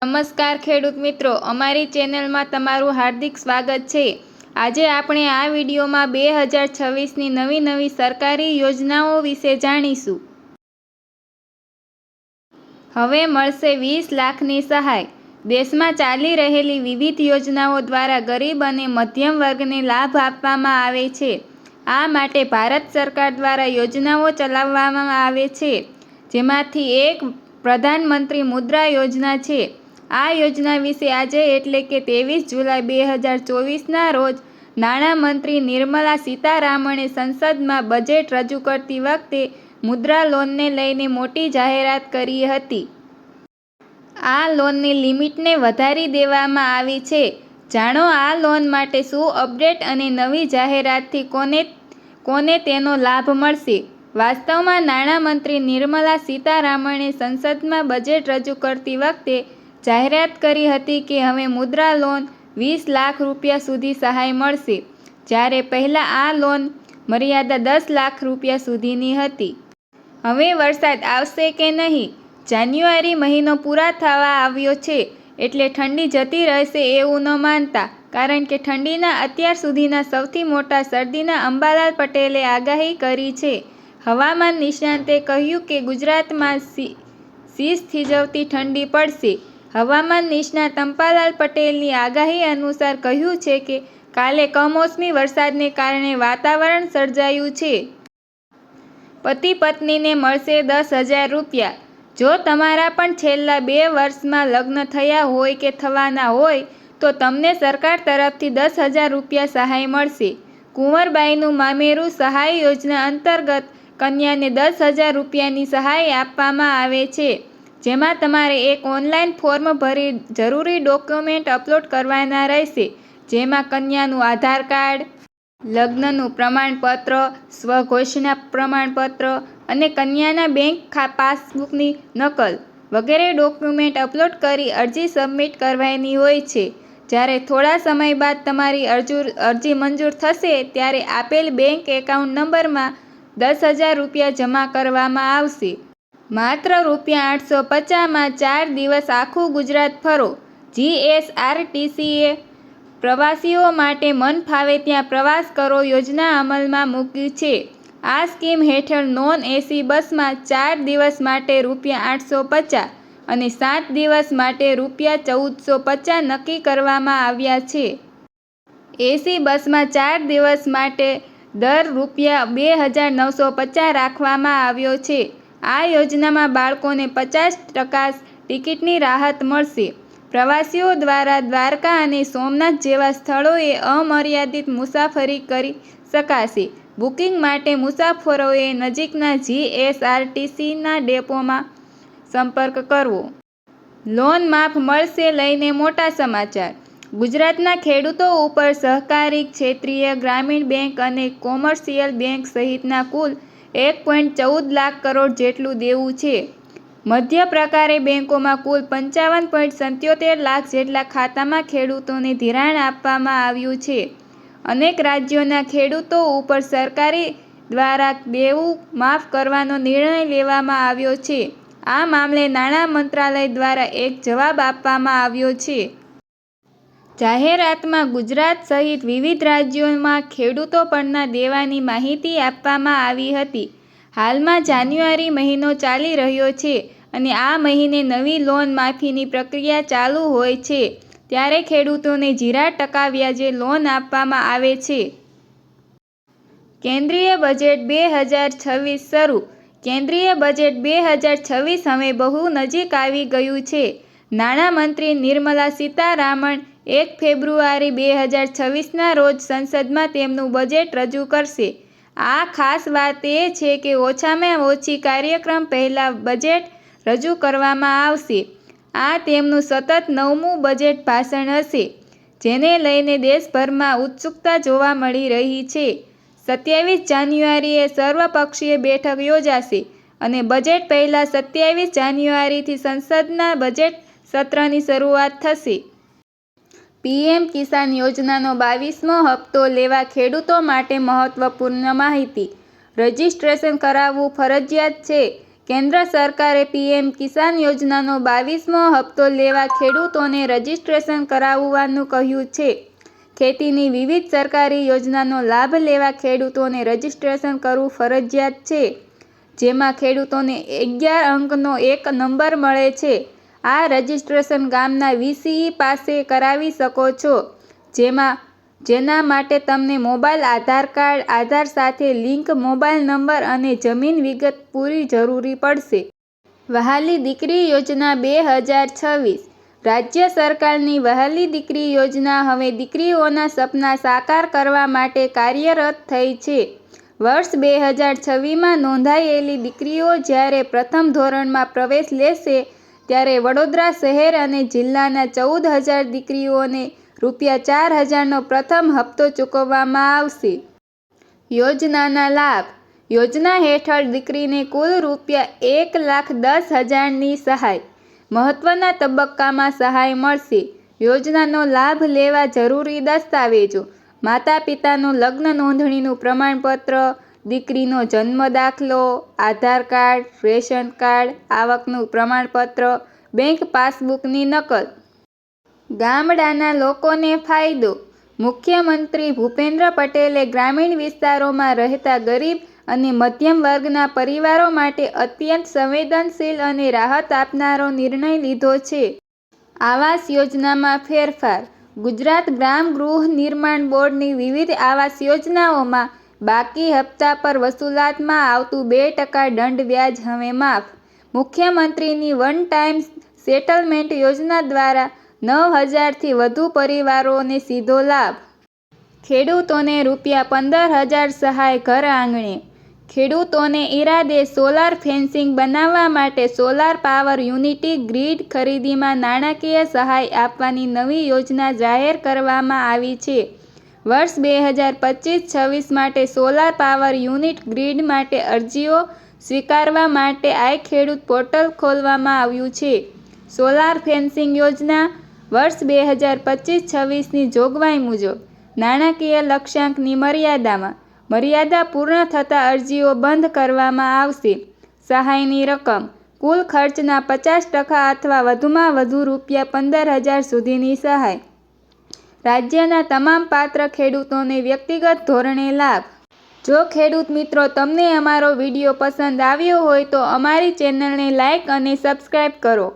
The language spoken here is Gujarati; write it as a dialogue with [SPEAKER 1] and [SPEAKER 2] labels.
[SPEAKER 1] નમસ્કાર ખેડૂત મિત્રો, અમારી ચેનલમાં તમારું હાર્દિક સ્વાગત છે। આજે આપણે આ વિડીયોમાં 2026ની નવી સરકારી યોજનાઓ વિશે જાણીશું। હવે મળશે 20 લાખની સહાય। દેશમાં ચાલી રહેલી વિવિધ યોજનાઓ દ્વારા ગરીબ અને મધ્યમ વર્ગને લાભ આપવામાં આવે છે। આ માટે ભારત સરકાર દ્વારા યોજનાઓ ચલાવવામાં આવે છે, જેમાંથી એક પ્રધાનમંત્રી મુદ્રા યોજના છે। આ યોજના વિશે આજે એટલે કે 23 જુલાઈ 2024ના રોજ નાણામંત્રી નિર્મલા સીતારામણે સંસદમાં બજેટ રજૂ કરતી વખતે મુદ્રા લોનને લઈને મોટી જાહેરાત કરી હતી। આ લોનની લિમિટને વધારી દેવામાં આવી છે। જાણો આ લોન માટે શું અપડેટ અને નવી જાહેરાતથી કોને તેનો લાભ મળશે। વાસ્તવમાં નાણામંત્રી નિર્મલા સીતારામણે સંસદમાં બજેટ રજૂ કરતી વખતે જાહેરાત કરી હતી કે હવે મુદ્રા લોન 20 લાખ રૂપિયા સુધી સહાય મળશે, જ્યારે પહેલાં આ લોન મર્યાદા 10 લાખ રૂપિયા સુધીની હતી। હવે વરસાદ આવશે કે નહીં? જાન્યુઆરી મહિનો પૂરા થવા આવ્યો છે, એટલે ઠંડી જતી રહેશે એવું ન માનતા, કારણ કે ઠંડીના અત્યાર સુધીના સૌથી મોટા સર્દીના અંબાલાલ પટેલે આગાહી કરી છે। હવામાન નિષ્ણાતે કહ્યું કે ગુજરાતમાં શીશ થીજવતી ઠંડી પડશે। હવામાન નિષ્ણાત અંબાલાલ પટેલની આગાહી અનુસાર કહ્યું છે કે કાલે કમોસમી વરસાદને કારણે વાતાવરણ સર્જાયું છે। પતિ પત્નીને મળશે 10,000 રૂપિયા। જો તમારા પણ છેલ્લા 2 વર્ષમાં લગ્ન થયા હોય કે થવાના હોય તો તમને સરકાર તરફથી 10,000 રૂપિયા સહાય મળશે। કુંવરબાઈનું મામેરું સહાય યોજના અંતર્ગત કન્યાને 10,000 રૂપિયાની સહાય આપવામાં આવે છે, જેમાં તમારે એક ઓનલાઈન ફોર્મ ભરી જરૂરી ડોક્યુમેન્ટ અપલોડ કરવાના રહેશે, જેમાં કન્યાનું આધાર કાર્ડ, લગ્નનું પ્રમાણપત્ર, સ્વઘોષણા પ્રમાણપત્ર અને કન્યાના બેંક પાસબુકની નકલ વગેરે ડોક્યુમેન્ટ અપલોડ કરી અરજી સબમિટ કરવાની હોય છે। જ્યારે થોડા સમય બાદ તમારી અરજી મંજૂર થશે ત્યારે આપેલ બેંક એકાઉન્ટ નંબરમાં 10,000 રૂપિયા જમા કરવામાં આવશે। માત્ર ₹850માં 4 દિવસ આખું ગુજરાત ફરો। જીએસઆરટીસીએ પ્રવાસીઓ માટે મન ફાવે ત્યાં પ્રવાસ કરો યોજના અમલમાં મૂકી છે। આ સ્કીમ હેઠળ નોન એસી બસમાં 4 દિવસ માટે ₹850 અને 7 દિવસ માટે ₹1450 નક્કી કરવામાં આવ્યા છે। એસી બસમાં 4 દિવસ માટે દર ₹2,950 રાખવામાં આવ્યો છે। આ યોજનામાં બાળકોને 50% ટિકિટની રાહત મળશે। પ્રવાસીઓ દ્વારા દ્વારકા અને સોમનાથ જેવા સ્થળોએ અમર્યાદિત મુસાફરી કરી શકાશે। બુકિંગ માટે મુસાફરોએ નજીકના જીએસઆરટીસીના ડેપોમાં સંપર્ક કરવો। લોન માફ મળશે લઈને મોટા સમાચાર। ગુજરાતના ખેડૂતો ઉપર સહકારી, ક્ષેત્રીય, ગ્રામીણ બેંક અને કોમર્શિયલ બેંક સહિતના કુલ 1.14 લાખ કરોડ જેટલું દેવું છે। મધ્ય પ્રકારે બેંકોમાં કુલ 55.77 લાખ જેટલા ખાતામાં ખેડૂતોને ધિરાણ આપવામાં આવ્યું છે। અનેક રાજ્યોના ખેડૂતો ઉપર સરકાર દ્વારા દેવું માફ કરવાનો નિર્ણય લેવામાં આવ્યો છે। આ મામલે નાણાં મંત્રાલય દ્વારા એક જવાબ આપવામાં આવ્યો છે। જાહેરાતમાં ગુજરાત સહિત વિવિધ રાજ્યોમાં ખેડૂતો પરના દેવાની માહિતી આપવામાં આવી હતી। હાલમાં જાન્યુઆરી મહિનો ચાલી રહ્યો છે અને આ મહિને નવી લોન માફીની પ્રક્રિયા ચાલુ હોય છે, ત્યારે ખેડૂતોને 0% વ્યાજે લોન આપવામાં આવે છે। કેન્દ્રીય બજેટ 2026 શરૂ। કેન્દ્રીય બજેટ 2026 હવે બહુ નજીક આવી ગયું છે। નાણામંત્રી નિર્મલા સીતારામણ 1 ફેબ્રુઆરી 2026ના રોજ સંસદમાં તેમનું બજેટ રજૂ કરશે। આ ખાસ વાત એ છે કે ઓછામાં ઓછી કાર્યક્રમ પહેલાં બજેટ રજૂ કરવામાં આવશે। આ તેમનું સતત 9મું બજેટ ભાષણ હશે, જેને લઈને દેશભરમાં ઉત્સુકતા જોવા મળી રહી છે। 27 જાન્યુઆરીએ સર્વપક્ષીય બેઠક યોજાશે અને બજેટ પહેલાં 27 જાન્યુઆરીથી સંસદના બજેટ સત્રની શરૂઆત થશે। પીએમ કિસાન યોજનાનો 22મો હપ્તો લેવા ખેડૂતો માટે મહત્વપૂર્ણ માહિતી। રજીસ્ટ્રેશન કરાવવું ફરજિયાત છે। કેન્દ્ર સરકારે પીએમ કિસાન યોજનાનો 22મો હપ્તો લેવા ખેડૂતોને રજીસ્ટ્રેશન કરાવવાનું કહ્યું છે. ખેતીની વિવિધ સરકારી યોજનાનો લાભ લેવા ખેડૂતોને રજીસ્ટ્રેશન કરવું ફરજિયાત છે, જેમાં ખેડૂતોને 11 અંકનો એક નંબર મળે છે. આ રજીસ્ટ્રેશન ગામના વીસીઈ પાસે કરાવી શકો છો, જેના માટે તમને મોબાઈલ આધાર કાર્ડ, આધાર સાથે લિંક મોબાઈલ નંબર અને જમીન વિગત પૂરી જરૂરી પડશે. વહાલી દીકરી યોજના 2026 રાજ્ય સરકારની વહાલી દીકરી યોજના હવે દીકરીઓના સપના સાકાર કરવા માટે કાર્યરત થઈ છે. વર્ષ 2026માં નોંધાયેલી દીકરીઓ જ્યારે પ્રથમ ધોરણમાં પ્રવેશ લેશે, ત્યારે વડોદરા શહેર અને જિલ્લાના 14,000 દીકરીઓને રૂ4,000નો પ્રથમ હપ્તો ચૂકવવામાં આવશે. યોજનાના લાભ. યોજના હેઠળ દીકરીને કુલ રૂ1,10,000ની સહાય. મહત્વના તબક્કામાં સહાય મળશે. યોજનાનો લાભ લેવા જરૂરી દસ્તાવેજો: માતા પિતાનું લગ્ન નોંધણીનું પ્રમાણપત્ર, દીકરીનો જન્મ દાખલો, આધાર કાર્ડ, રેશન કાર્ડ, આવકનું પ્રમાણપત્ર, બેંક પાસબુકની નકલ. ગામડાના લોકોને ફાયદો. મુખ્યમંત્રી ભૂપેન્દ્ર પટેલે ગ્રામીણ વિસ્તારોમાં રહેતા ગરીબ અને મધ્યમ વર્ગના પરિવારો માટે અત્યંત સંવેદનશીલ અને રાહત આપનારો નિર્ણય લીધો છે. આવાસ યોજનામાં ફેરફાર. ગુજરાત ગ્રામ ગૃહ નિર્માણ બોર્ડની વિવિધ આવાસ યોજનાઓમાં બાકી હપ્તા પર વસૂલાતમાં આવતું 2% દંડ વ્યાજ હવે માફ. મુખ્યમંત્રીની વન ટાઈમ સેટલમેન્ટ યોજના દ્વારા 9,000થી વધુ પરિવારોને સીધો લાભ. ખેડૂતોને રૂ15,000 સહાય ઘર આંગણે. ખેડૂતોને ઈરાદે સોલાર ફેન્સિંગ બનાવવા માટે સોલાર પાવર યુનિટી ગ્રીડ ખરીદીમાં નાણાકીય સહાય આપવાની નવી યોજના જાહેર કરવામાં આવી છે. વર્ષ 2025-26 માટે સોલાર પાવર યુનિટ ગ્રીડ માટે અરજીઓ સ્વીકારવા માટે આઈ ખેડૂત પોર્ટલ ખોલવામાં આવ્યું છે. સોલાર ફેન્સિંગ યોજના. વર્ષ 2025-26ની જોગવાઈ મુજબ નાણાકીય લક્ષ્યાંકની મર્યાદા પૂર્ણ થતાં અરજીઓ બંધ કરવામાં આવશે. સહાયની રકમ. કુલ ખર્ચના 50% અથવા વધુમાં વધુ રૂ15,000 સુધીની સહાય. રાજ્યના તમામ પાત્ર ખેડૂતોને વ્યક્તિગત ધોરણે લાભ. જો ખેડૂત મિત્રો તમને અમારો વિડીયો પસંદ આવ્યો હોય તો અમારી ચેનલને લાઇક અને સબસ્ક્રાઇબ કરો.